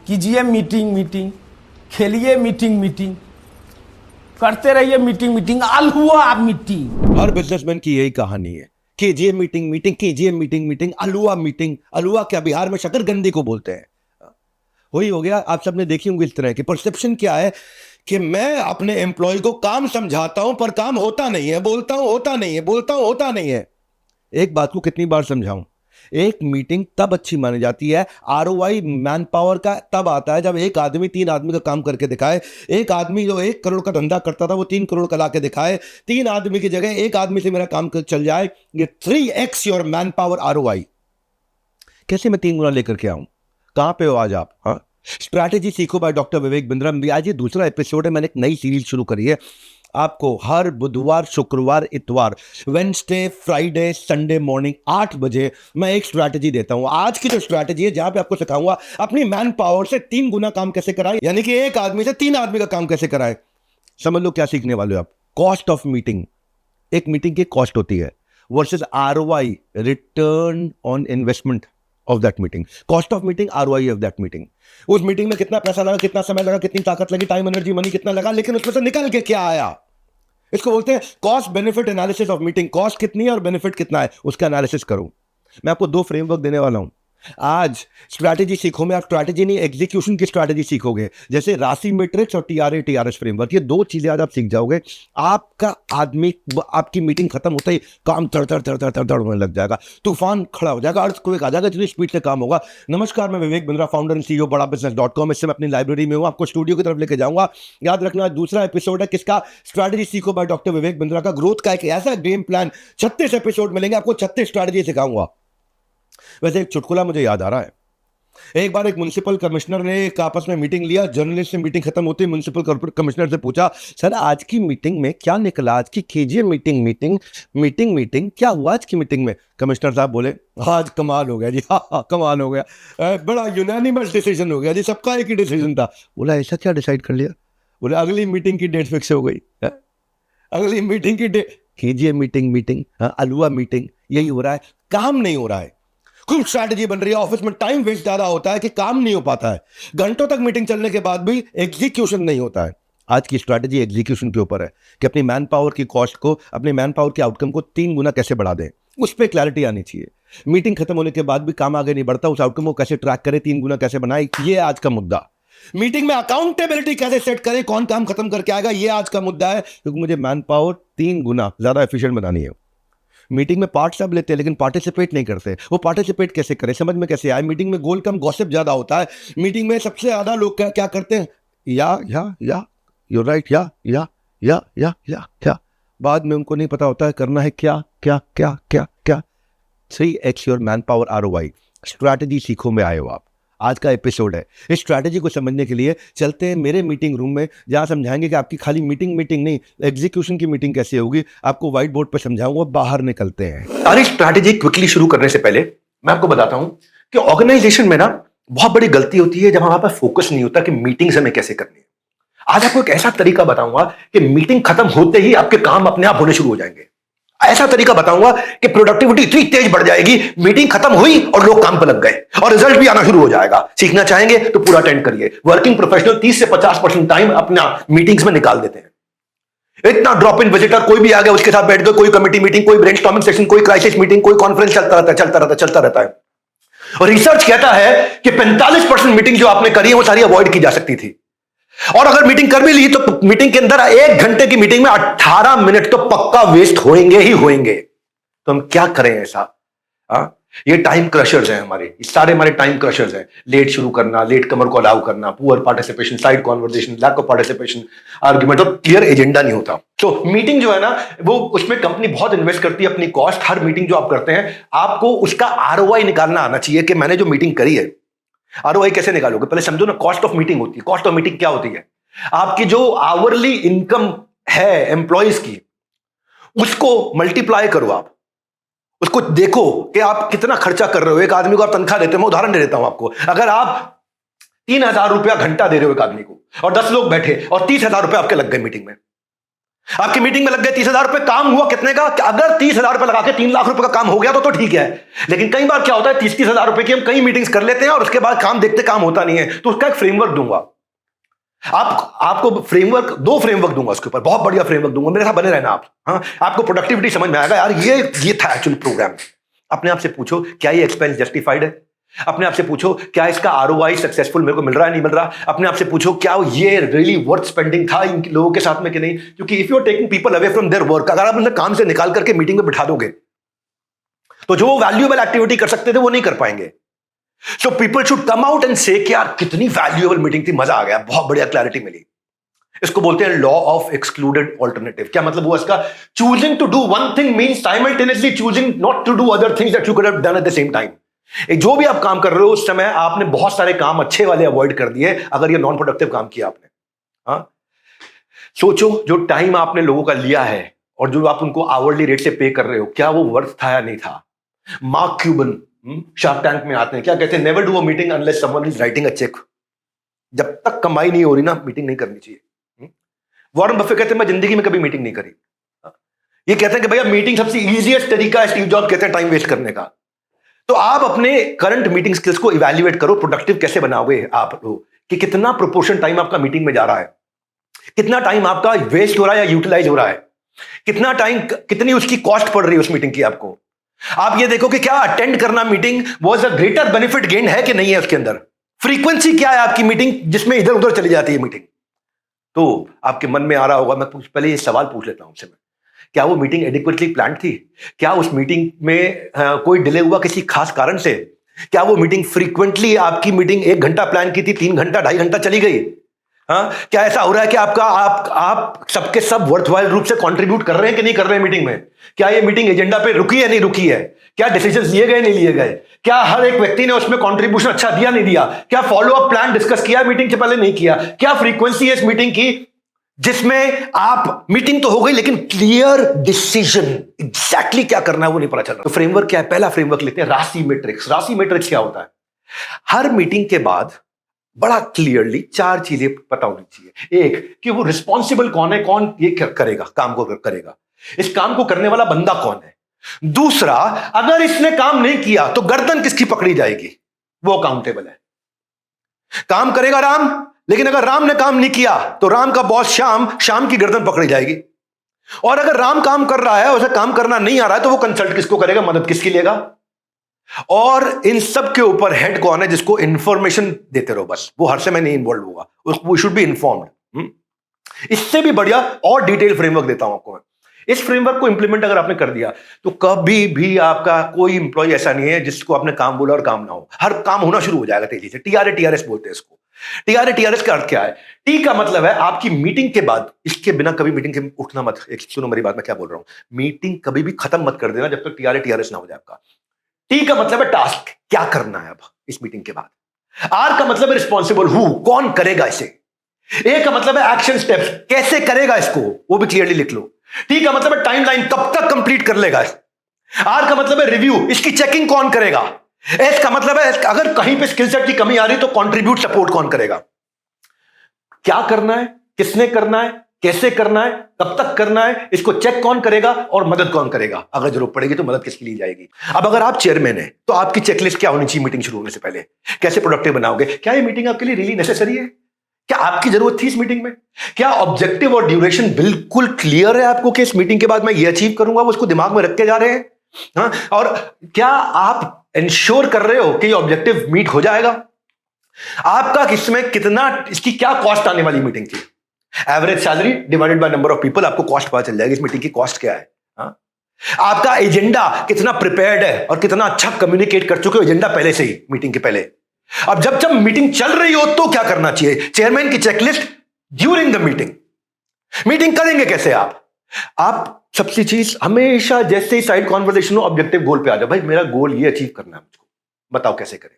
कीजिए meeting meeting, खेलिए meeting meeting, करते रहिए मीटिंग मीटिंग, अलहुआ मीटिंग। हर बिजनेसमैन की यही कहानी है। कीजिए मीटिंग मीटिंग, कीजिए मीटिंग मीटिंग, अलुआ मीटिंग। अलुआ क्या बिहार में शकरकंदी को बोलते हैं। वही हो गया। आप सबने देखी होंगी इस तरह की परसेप्शन क्या है कि मैं अपने एम्प्लॉय को काम समझाता हूं पर काम होता नहीं है, बोलता हूं होता नहीं है, बोलता हूं होता नहीं है। एक बात को कितनी बार समझाऊं, एक मीटिंग तब अच्छी मानी जाती है, आरओआई मैन पावर का तब आता है जब एक आदमी 3 आदमी का काम करके दिखाए। एक आदमी जो 1 करोड़ का धंधा करता था वो 3 करोड़ का ला के दिखाए। 3 आदमी की जगह एक आदमी से मेरा काम चल जाए, ये 3x your man power ROI. कैसे मैं 3 गुना लेकर के आऊं? कहां पे हो आज आप? हाँ, स्ट्रैटेजी सीखो बाय डॉक्टर विवेक बिंद्रा। आज ये दूसरा एपिसोड है, मैंने एक नई सीरीज शुरू करी है। आपको हर बुधवार, शुक्रवार, इतवार, वेंसडे, फ्राइडे, संडे मॉर्निंग 8 बजे मैं एक स्ट्रैटेजी देता हूं। आज की जो स्ट्रैटेजी है जहां पे आपको सिखाऊंगा अपनी मैन पावर से 3 गुना काम कैसे कराएं, यानी कि एक आदमी से 3 आदमी का काम कैसे कराएं। समझ लो क्या सीखने वाले हो आप। कॉस्ट ऑफ मीटिंग, एक मीटिंग की कॉस्ट होती है, versus ROI, return on investment of that meeting. Cost of meeting, ROI of that meeting. उस मीटिंग में कितना पैसा लगा, कितना समय लगा, कितनी ताकत लगी, टाइम एनर्जी मनी कितना लगा, लेकिन उसमें से निकल के क्या आया। इसको बोलते हैं cost benefit analysis of meeting. Cost कितनी है और बेनिफिट कितना है, उसका एनालिसिस करो। मैं आपको 2 फ्रेमवर्क देने वाला हूं आज। स्ट्रैटेजी सीखो में आप स्ट्रैटेजी नहीं, एग्जीक्यूशन की स्ट्रैटेजी सीखोगे, जैसे राशि मैट्रिक्स और टीआरए टीआरएस फ्रेमवर्क। ये 2 चीजें आज आप सीख जाओगे। आपका आदमी आपकी मीटिंग खत्म होता ही काम तड़ तड़ तड़ तड़ तड़ तड़ होने लग जाएगा, तूफान खड़ा हो जाएगा, अर्थक्वेक आ जाएगा, जितनी स्पीड से काम होगा। नमस्कार, मैं Vivek Bindra, founder and CEO badabusiness.com। इससे मैं अपनी लाइब्रेरी में हूं, आपको स्टूडियो की तरफ लेके जाऊंगा। याद रखना दूसरा एपिसोड है किसका? स्ट्रैटेजी सीखो बाय डॉक्टर विवेक बिंद्रा का। ग्रोथ का एक ऐसा गेम प्लान, 36 एपिसोड मिलेंगे आपको, 36 स्ट्रैटेजी सिखाऊंगा। वैसे एक चुटकुला मुझे याद आ रहा है। एक बार एक म्युनिसिपल कमिश्नर ने एक आपस में मीटिंग लिया। जर्नलिस्ट से मीटिंग खत्म होती, म्युनिसिपल कमिश्नर से पूछा, सर आज की मीटिंग में क्या निकला? आज की कीजिए मीटिंग मीटिंग, मीटिंग मीटिंग, क्या हुआ आज की मीटिंग में? कमिश्नर साहब बोले, आज कमाल हो गया जी, हाँ कमाल हो गया, बड़ा यूनानिमस डिसीजन हो गया जी, सबका एक ही डिसीजन था। बोला ऐसा क्या डिसाइड कर लिया? बोले अगली मीटिंग की डेट फिक्स हो गई। अगली मीटिंग की डेट, कीजिए मीटिंग मीटिंग, अलुआ मीटिंग। यही हो रहा है, काम नहीं हो रहा है। खूब स्ट्रैटेजी बन रही है, ऑफिस में टाइम वेस्ट ज्यादा होता है कि काम नहीं हो पाता है। घंटों तक मीटिंग चलने के बाद भी एग्जीक्यूशन नहीं होता है। आज की स्ट्रैटेजी एग्जीक्यूशन के ऊपर है कि अपनी मैन पावर की कॉस्ट को, अपनी मैन पावर के आउटकम को 3 गुना कैसे बढ़ा दें। उस पर क्लैरिटी आनी चाहिए। मीटिंग खत्म होने के बाद भी काम आगे नहीं बढ़ता, उस आउटकम को कैसे ट्रैक करें, 3 गुना कैसे बनाए, ये आज का मुद्दा। मीटिंग में अकाउंटेबिलिटी कैसे सेट करें, कौन काम खत्म करके आएगा, ये आज का मुद्दा है। क्योंकि मुझे मैन पावर 3 गुना ज्यादा एफिशिएंट बनानी है। मीटिंग में पार्ट सब लेते हैं लेकिन पार्टिसिपेट नहीं करते। वो पार्टिसिपेट कैसे करें, समझ में कैसे आए? मीटिंग में गोल कम गॉसिप ज्यादा होता है। मीटिंग में सबसे ज्यादा लोग क्या करते हैं? या यू राइट, या बाद में उनको नहीं पता होता है करना है क्या क्या क्या क्या क्या। 3x your man power ROI. Strategy सीखो में आए हो आप। आज का एपिसोड है। इस स्ट्रैटेजी को समझने के लिए चलते हैं मेरे मीटिंग रूम में, जहां समझाएंगे कि आपकी खाली मीटिंग नहीं, एग्जीक्यूशन की मीटिंग कैसे होगी। आपको व्हाइट बोर्ड पर समझाऊंगा। बाहर निकलते हैं। सारी स्ट्रैटेजी क्विकली शुरू करने से पहले मैं आपको बताता हूं कि ऑर्गेनाइजेशन में ना बहुत बड़ी गलती होती है जब वहां पर फोकस नहीं होता कि मीटिंग्स हमें कैसे करनी है। आज आपको एक ऐसा तरीका बताऊंगा कि मीटिंग खत्म होते ही आपके काम अपने आप होने शुरू हो जाएंगे। ऐसा तरीका बताऊंगा कि प्रोडक्टिविटी इतनी तेज बढ़ जाएगी, मीटिंग खत्म हुई और लोग काम पर लग गए और रिजल्ट भी आना शुरू हो जाएगा। सीखना चाहेंगे तो पूरा अटेंड करिए। वर्किंग प्रोफेशनल 30 से 50% टाइम अपना मीटिंग्स में निकाल देते हैं। इतना ड्रॉप इन विजिटर कोई भी आ गया उसके साथ बैठ गए, कोई कमेटी मीटिंग, कोई ब्रेनस्टॉर्मिंग सेशन, कोई क्राइसिस मीटिंग, कोई कॉन्फ्रेंस चलता रहता है। और रिसर्च कहता है कि 45% मीटिंग जो आपने करी है वो सारी अवॉइड की जा सकती थी। और अगर मीटिंग कर भी ली तो मीटिंग के अंदर 1 घंटे की मीटिंग में 18 मिनट तो पक्का वेस्ट होंगे ही होंगे। तो हम क्या करें ऐसा? ये टाइम क्रशर्स हैं हमारे, ये सारे हमारे टाइम क्रशर्स हैं। लेट शुरू करना, लेट कमर को अलाउ करना, poor participation, side conversation, lack of participation, argument और क्लियर एजेंडा नहीं होता। तो मीटिंग जो है ना, वो उसमें कंपनी बहुत इन्वेस्ट करती है अपनी कॉस्ट। हर मीटिंग जो आप करते हैं आपको उसका आरओआई निकालना आना चाहिए कि मैंने जो मीटिंग करी है। आरओआई कैसे निकालोगे? पहले समझो ना, कॉस्ट ऑफ मीटिंग होती है। कॉस्ट ऑफ मीटिंग क्या होती है? आपकी जो आवरली इनकम है एम्प्लॉयज की, उसको मल्टीप्लाई करो। आप उसको देखो कि आप कितना खर्चा कर रहे हो। एक आदमी को आप तनख्वाह देते हो, मैं उदाहरण दे देता हूं आपको। अगर आप 3,000 रुपया घंटा दे रहे हो एक आदमी को और 10 लोग बैठे और 30,000 रुपया आपके लग गए मीटिंग में, आपकी मीटिंग में लग गए 30,000 रुपए, काम हुआ कितने का? अगर 30,000 रुपए लगा के 3 लाख रुपए का काम हो गया तो ठीक है। लेकिन कई बार क्या होता है, 30,000 रुपए की हम कई मीटिंग्स कर लेते हैं और उसके बाद काम देखते काम होता नहीं है। तो उसका एक फ्रेमवर्क दूंगा, आपको फ्रेमवर्क, 2 फ्रेमवर्क दूंगा उसके ऊपर, बहुत बढ़िया फ्रेमवर्क दूंगा, मेरे साथ बने रहना आप। हाँ, आपको प्रोडक्टिविटी समझ में आएगा, यार ये था एक्चुअली प्रोग्राम। अपने आप से पूछो, क्या ये एक्सपेंस जस्टिफाइड है? अपने आप से पूछो, क्या इसका आरओआई सक्सेसफुल मेरे को मिल रहा है, नहीं मिल रहा? अपने आप से पूछो, क्या ये रियली वर्थ स्पेंडिंग था इन लोगों के साथ में कि नहीं? क्योंकि if you are taking people away from their work, अगर आप उन्हें काम से निकाल करके मीटिंग में बिठा दोगे तो जो वैल्यूएबल एक्टिविटी कर सकते थे वो नहीं कर पाएंगे। So people should come out and से कि यार कितनी वैल्यूएबल मीटिंग थी, मजा आ गया, बहुत बढ़िया क्लैरिटी मिली। इसको बोलते हैं लॉ ऑफ एक्सक्लूडेड ऑल्टरनेटिव। क्या मतलब हुआ इसका? Choosing to do one thing means simultaneously choosing not to do other things that you could have done at the same time. जो भी आप काम कर रहे हो उस समय आपने बहुत सारे काम अच्छे वाले अवॉइड कर दिए अगर ये नॉन प्रोडक्टिव काम किया आपने। हाँ, सोचो, जो टाइम आपने लोगों का लिया है और जो आप उनको आवरली रेट से पे कर रहे हो, क्या वो वर्थ था या नहीं था? मार्क क्यूबन शार्क टैंक में आते हैं, क्या कहते हैं? Never do a meeting unless someone is writing a cheque. जब तक कमाई नहीं हो रही ना, मीटिंग नहीं करनी चाहिए। वॉरेन बफेट कहते हैं मैं जिंदगी में कभी मीटिंग नहीं करी। ये कहते हैं कि भैया मीटिंग सबसे इजीएस्ट तरीका है, स्टीव जॉब्स कहते हैं, टाइम वेस्ट करने का। तो आप अपने करंट मीटिंग स्किल्स को इवैल्यूएट करो, प्रोडक्टिव कैसे बनाओगे आप लोग, कि कितना प्रोपोर्शन टाइम आपका मीटिंग में जा रहा है, कितना टाइम आपका वेस्ट हो रहा है या यूटिलाइज हो रहा है, कितना टाइम, कितनी उसकी कॉस्ट पड़ रही है उस मीटिंग की आपको। आप ये देखो कि क्या अटेंड करना meeting was a greater benefit gain है कि नहीं है, उसके अंदर फ्रीक्वेंसी क्या है आपकी मीटिंग जिसमें इधर उधर चली जाती है मीटिंग। तो आपके मन में आ रहा होगा, मैं पहले ये सवाल पूछ लेता हूं आपसे, मैं, क्या वो मीटिंग एडिक्वेटली प्लान्ड थी? क्या उस मीटिंग में कोई डिले हुआ किसी खास कारण से? क्या वो मीटिंग फ्रीक्वेंटली, आपकी मीटिंग 1 घंटा प्लान की थी, 3 घंटा 2.5 घंटा चली गई? हाँ, क्या ऐसा हो रहा है कि आप सबके सब वर्थवाइल रूप से कंट्रीब्यूट कर रहे हैं कि नहीं कर रहे हैं मीटिंग में? क्या ये मीटिंग एजेंडा पे रुकी है नहीं रुकी है? क्या डिसीजंस लिए गए नहीं लिए गए? क्या हर एक व्यक्ति ने उसमें कंट्रीब्यूशन अच्छा दिया नहीं दिया? क्या फॉलो अप प्लान डिस्कस किया मीटिंग से पहले नहीं किया? क्या फ्रीक्वेंसी है इस मीटिंग की जिसमें आप, मीटिंग तो हो गई लेकिन क्लियर डिसीजन एग्जैक्टली क्या करना है वो नहीं पता चल रहा? तो फ्रेमवर्क क्या है? पहला फ्रेमवर्क लेते हैं राशि मैट्रिक्स। राशि मैट्रिक्स क्या होता है? हर मीटिंग के बाद बड़ा क्लियरली 4 चीजें पता होनी चाहिए। एक, कि वो रिस्पॉन्सिबल कौन है, कौन ये करेगा, काम को करेगा, इस काम को करने वाला बंदा कौन है। दूसरा, अगर इसने काम नहीं किया तो गर्दन किसकी पकड़ी जाएगी, वो अकाउंटेबल है। काम करेगा राम, लेकिन अगर राम ने काम नहीं किया तो राम का बॉस शाम की गर्दन पकड़ी जाएगी। और अगर राम काम कर रहा है, उसे काम करना नहीं आ रहा है, तो वो कंसल्ट किसको करेगा, मदद किसकी लेगा? और इन सब के ऊपर हेड कौन है जिसको इंफॉर्मेशन देते रहो, बस वो हर समय नहीं इन्वॉल्व होगा, वो शुड बी इन्फॉर्म्ड। इससे भी बढ़िया और डिटेल फ्रेमवर्क देता हूं आपको मैं। इस फ्रेमवर्क को इंप्लीमेंट अगर आपने कर दिया तो कभी भी आपका कोई इंप्लॉय ऐसा नहीं है जिसको आपने काम बोला और काम ना हो, हर काम होना शुरू हो जाएगा तेजी से। टीआरएस बोलते हैं इसको। टीआरएस का अर्थ क्या है? टी का मतलब है आपकी मीटिंग के बाद, इसके बिना कभी मीटिंग के उठना मत। एक सुनो मेरी बात, मैं क्या बोल रहा हूं, मीटिंग कभी भी खत्म मत कर देना जब तक टीआरएस ना हो जाए आपका। टी का मतलब है टास्क, क्या करना है अब इस मीटिंग के बाद। आर का मतलब है रिस्पॉन्सिबल, हु, कौन करेगा इसे। ए का मतलब है एक्शन स्टेप्स, कैसे करेगा इसको, वो भी क्लियरली लिख लो। टी का मतलब है टाइमलाइन, कब तक कंप्लीट कर लेगा। आर का मतलब है रिव्यू, इसकी चेकिंग कौन करेगा। एस का मतलब है अगर कहीं पे स्किल सेट की कमी आ रही तो कंट्रीब्यूट सपोर्ट कौन करेगा। क्या करना है, किसने करना है, कैसे करना है, कब तक करना है, इसको चेक कौन करेगा और मदद कौन करेगा। अगर जरूरत पड़ेगी तो मदद किसकी ली जाएगी। अब अगर आप चेयरमैन हैं तो आपकी चेकलिस्ट क्या होनी चाहिए मीटिंग शुरू होने से पहले? कैसे प्रोडक्टिव बनाओगे? क्या ये मीटिंग आपके लिए रियली नेसेसरी है? क्या आपकी जरूरत थी इस मीटिंग में? क्या ऑब्जेक्टिव और ड्यूरेशन बिल्कुल क्लियर है आपको कि इस मीटिंग के बाद मैं ये अचीव करूंगा, वो उसको दिमाग में रख के जा रहे हैं? हाँ, और क्या आप इंश्योर कर रहे हो कि ये ऑब्जेक्टिव मीट हो जाएगा? आपका इसमें कितना, इसकी क्या कॉस्ट आने वाली मीटिंग थी? Average salary divided by number of people, आपको कॉस्ट पता चल जाएगी इस मीटिंग की कॉस्ट क्या है। हाँ? आपका एजेंडा कितना प्रिपेयर्ड है और कितना अच्छा कम्युनिकेट कर चुके हो एजेंडा पहले से ही, मीटिंग के पहले। अब जब मीटिंग चल रही हो तो क्या करना चाहिए? चेयरमैन की checklist during the meeting. Meeting करेंगे कैसे आप सबसे चीज हमेशा जैसे ही साइड कॉन्वर्सेशन हो ऑब्जेक्टिव गोल पे आ जाओ। भाई मेरा गोल ये अचीव करना है, मुझको बताओ कैसे करें।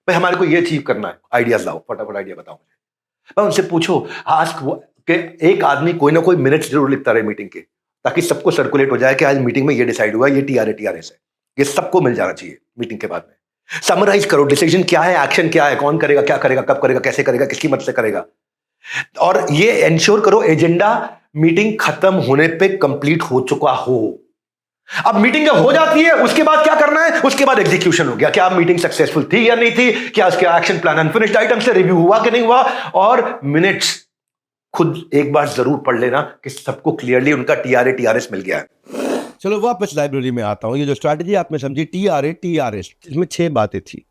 भाई हमारे को ये अचीव करना है, आइडियाज लाओ, फटाफट आइडिया बताओ मुझे। भाई उनसे पूछो, आस्क के एक आदमी कोई ना कोई मिनट्स जरूर लिखता रहे मीटिंग के, ताकि सबको सर्कुलेट हो जाए कि आज मीटिंग में ये डिसाइड हुआ, ये टीआरएस है, ये सबको मिल जाना चाहिए मीटिंग के बाद में। समराइज करो, डिसीजन क्या है, एक्शन क्या है, कौन करेगा, क्या करेगा, कब करेगा, कैसे करेगा, किसकी मदद से करेगा। और ये इंश्योर करो एजेंडा मीटिंग खत्म होने पे कंप्लीट हो चुका हो। अब मीटिंग जब हो जाती है उसके बाद क्या करना है? उसके बाद एग्जीक्यूशन हो गया। क्या मीटिंग सक्सेसफुल थी या नहीं थी, क्या उसके एक्शन प्लान अनफिनिश्ड आइटम से रिव्यू हुआ कि नहीं हुआ, और मिनट्स खुद एक बार जरूर पढ़ लेना कि सबको क्लियरली उनका टीआरए टीआरएस मिल गया है। चलो वापस लाइब्रेरी में आता हूँ। ये जो स्ट्रैटेजी आपने समझी टीआरए टीआरएस, इसमें 6 बातें थी।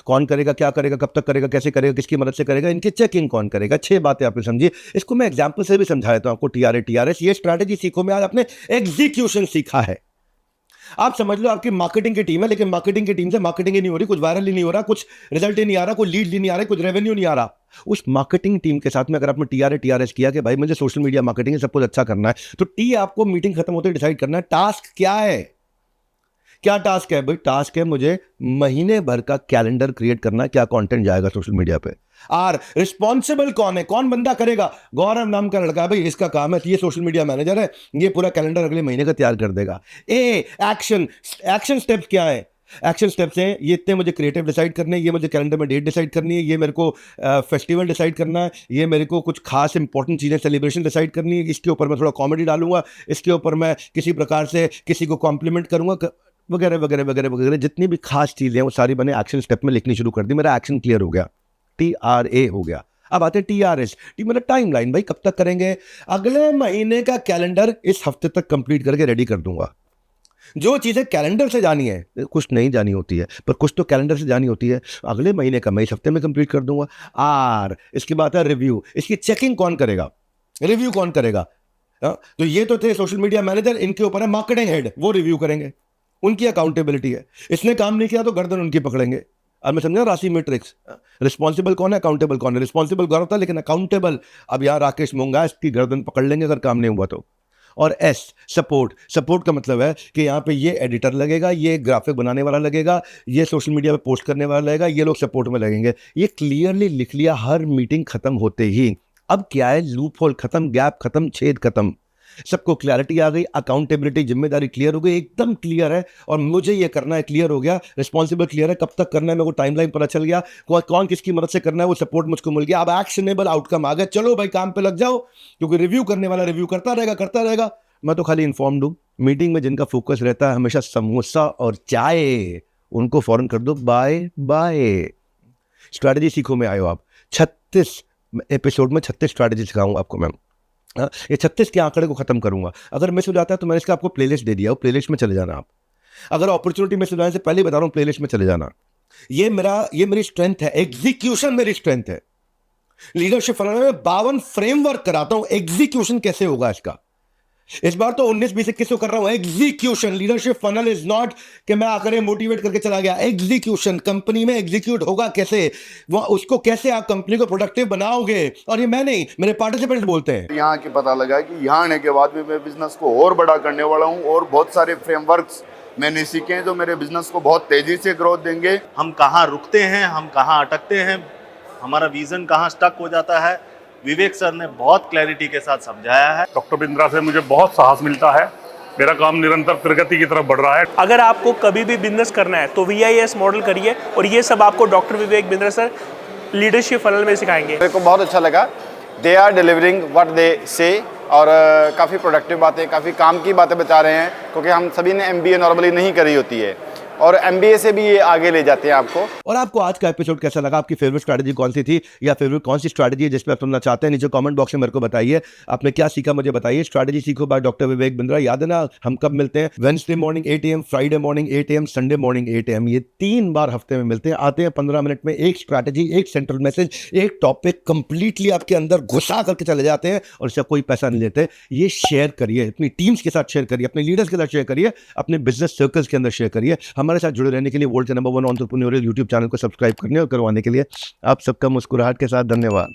कौन करेगा, क्या करेगा, कब तक करेगा, कैसे करेगा, किसकी मदद से करेगा, इनकी चेकिंग कौन करेगा, 6 बातें आपने समझी। इसको मैं एग्जांपल से भी समझा देता हूं आपको। टीआरए टीआरएस, ये स्ट्रैटेजी सीखो में आज आपने एग्जीक्यूशन सीखा है। आप समझ लो आपकी मार्केटिंग की टीम है, लेकिन मार्केटिंग की टीम से मार्केटिंग ही नहीं हो रही, कुछ वायरल ही नहीं हो रहा, कुछ रिजल्ट ही नहीं आ रहा, कोई लीड ही नहीं आ रहा, कुछ रेवेन्यू नहीं आ रहा। उस मार्केटिंग टीम के साथ में अगर आपने टीआरए टीआरएस किया कि भाई मुझे सोशल मीडिया मार्केटिंग सब कुछ अच्छा करना है, तो टी आपको मीटिंग खत्म होते डिसाइड करना है टास्क क्या है। क्या टास्क है भाई? टास्क है मुझे महीने भर का कैलेंडर क्रिएट करना है, क्या कंटेंट जाएगा सोशल मीडिया पे। और रिस्पॉन्सिबल कौन है, कौन बंदा करेगा? गौरव नाम का लड़का है भाई, इसका काम है, ये सोशल मीडिया मैनेजर है, ये पूरा कैलेंडर अगले महीने का तैयार कर देगा। एक्शन स्टेप्स क्या है? एक्शन स्टेप्स हैं ये इतने मुझे क्रिएटिव डिसाइड करने, ये मुझे कैलेंडर में डेट डिसाइड करनी है, ये मेरे को फेस्टिवल डिसाइड करना है, ये मेरे को कुछ खास इंपॉर्टेंट चीज़ें सेलिब्रेशन डिसाइड करनी है, इसके ऊपर मैं थोड़ा कॉमेडी डालूंगा, इसके ऊपर मैं किसी प्रकार से किसी को कॉम्प्लीमेंट करूंगा, वगैरह वगैरह वगैरह वगैरह। जितनी भी खास चीज़ें हैं वो सारी मैंने एक्शन स्टेप में लिखनी शुरू कर दी। मेरा एक्शन क्लियर हो गया, टीआरए हो गया। अब आते टीआरएस, टी मतलब टाइम लाइन। भाई कब तक करेंगे? अगले महीने का कैलेंडर इस हफ्ते तक कंप्लीट करके रेडी कर दूंगा। जो चीज़ें कैलेंडर से जानी है, कुछ नहीं जानी होती है पर कुछ तो कैलेंडर से जानी होती है, अगले महीने का मैं इस हफ्ते में कंप्लीट कर दूंगा। और इसके बाद है रिव्यू। इसकी चेकिंग कौन करेगा, रिव्यू कौन करेगा? तो ये तो थे सोशल मीडिया मैनेजर, इनके ऊपर है मार्केटिंग हेड, वो रिव्यू करेंगे, उनकी अकाउंटेबिलिटी है। इसने काम नहीं किया तो गर्दन उनकी पकड़ेंगे। अब मैं समझा राशि मैट्रिक्स। रिस्पॉन्सिबल कौन है, अकाउंटेबल कौन है? रिस्पॉन्सिबल गौरव था, लेकिन अकाउंटेबल अब यहाँ राकेश मूंगा, इसकी गर्दन पकड़ लेंगे अगर काम नहीं हुआ तो। और एस सपोर्ट। सपोर्ट का मतलब है कि यहाँ पे ये एडिटर लगेगा, ये ग्राफिक बनाने वाला लगेगा, ये सोशल मीडिया पे पोस्ट करने वाला लगेगा, ये लोग सपोर्ट में लगेंगे। ये क्लियरली लिख लिया हर मीटिंग खत्म होते ही। अब क्या है? लूप होल खत्म, गैप खत्म, छेद खत्म, सबको क्लैरिटी आ गई, अकाउंटेबिलिटी, जिम्मेदारी क्लियर हो गई, एकदम क्लियर है। और मुझे ये करना है, क्लियर हो गया, रिस्पॉन्सिबल क्लियर है, कब तक करना है मेरे को टाइमलाइन पता चल गया, कौन किसकी मदद से करना है वो सपोर्ट मुझको मिल गया। अब एक्शनेबल आउटकम आ गया, चलो भाई काम पे लग जाओ, क्योंकि रिव्यू करने वाला रिव्यू करता रहेगा। मैं तो खाली इन्फॉर्म दूँ। मीटिंग में जिनका फोकस रहता है हमेशा समोसा और चाय, उनको फौरन कर दो बाय बाय। स्ट्रैटेजी सीखो में आए हो आप। 36 एपिसोड में 36 स्ट्रैटेजी सिखाऊंगा आपको मैम। ये 36 के आंकड़े को खत्म करूंगा। अगर मिस हो जाता है तो मैंने इसका आपको प्लेलिस्ट दे दिया, वो प्लेलिस्ट में चले जाना आप। अगर अपॉर्चुनिटी मिस हो जाने से पहले बता रहा हूँ, प्लेलिस्ट में चले जाना। ये मेरी स्ट्रेंथ है, एग्जीक्यूशन मेरी स्ट्रेंथ है। लीडरशिप फनल में 52 फ्रेमवर्क कराता हूं, एग्जीक्यूशन कैसे होगा इसका। इस बार तो 19-20-21 को कर रहा हूं execution. Leadership funnel is not कि मैं आकर मोटिवेट करके चला गया। एग्जीक्यूशन, कंपनी में एग्जीक्यूट होगा कैसे, वो उसको कैसे आप कंपनी को प्रोडक्टिव बनाओगे। और ये मैं नहीं, मेरे पार्टिसिपेंट बोलते हैं। यहाँ के पता लगा कि यहाँ आने के बाद भी मैं बिजनेस को और बड़ा करने वाला हूँ, और बहुत सारे फ्रेमवर्क्स मैंने सीखे हैं जो मेरे बिजनेस को बहुत तेजी से ग्रोथ देंगे। हम कहाँ रुकते हैं, हम कहाँ अटकते हैं, हमारा विजन कहाँ स्टक हो जाता है, विवेक सर ने बहुत क्लैरिटी के साथ समझाया है। डॉक्टर बिंद्रा से मुझे बहुत साहस मिलता है। मेरा काम निरंतर प्रगति की तरफ बढ़ रहा है। अगर आपको कभी भी बिजनेस करना है तो VIS मॉडल करिए, और ये सब आपको doctor Vivek Bindra sir leadership funnel में सिखाएंगे। मेरे को बहुत अच्छा लगा, they are delivering what they say, और काफ़ी प्रोडक्टिव बातें, काफ़ी काम की बातें बता रहे हैं, क्योंकि हम सभी ने MBA नॉर्मली नहीं करी होती है, और MBA से भी ये आगे ले जाते हैं आपको। और आपको आज का एपिसोड कैसा लगा? आपकी फेवरेट स्ट्रैटेजी कौन सी थी, या फेवरेट कौन सी स्ट्रैटेजी है जिस पे आप सुनना चाहते हैं? नीचे कमेंट बॉक्स में मेरे को बताइए। आपने क्या सीखा मुझे बताइए। स्ट्रैटेजी सीखो बाय डॉक्टर विवेक बिंद्रा। याद है ना, हम कब मिलते हैं? Wednesday morning 8 AM, Friday morning 8 AM, Sunday morning 8 AM। ये 3 बार हफ्ते में मिलते हैं। आते हैं 15 मिनट में, एक स्ट्रैटेजी, एक सेंट्रल मैसेज, एक टॉपिक कंप्लीटली आपके अंदर घुसा करके चले जाते हैं, और इससे कोई पैसा नहीं लेते। ये शेयर करिए, अपनी टीम्स के साथ शेयर करिए, अपने लीडर्स के साथ शेयर करिए, अपने बिजनेस सर्कल्स के अंदर शेयर करिए। हमारे साथ जुड़े रहने के लिए वर्ल्ड के नंबर 1 एंटरप्रेन्योरियल यूट्यूब चैनल को सब्सक्राइब करने और करवाने के लिए आप सबका मुस्कुराहट के साथ धन्यवाद।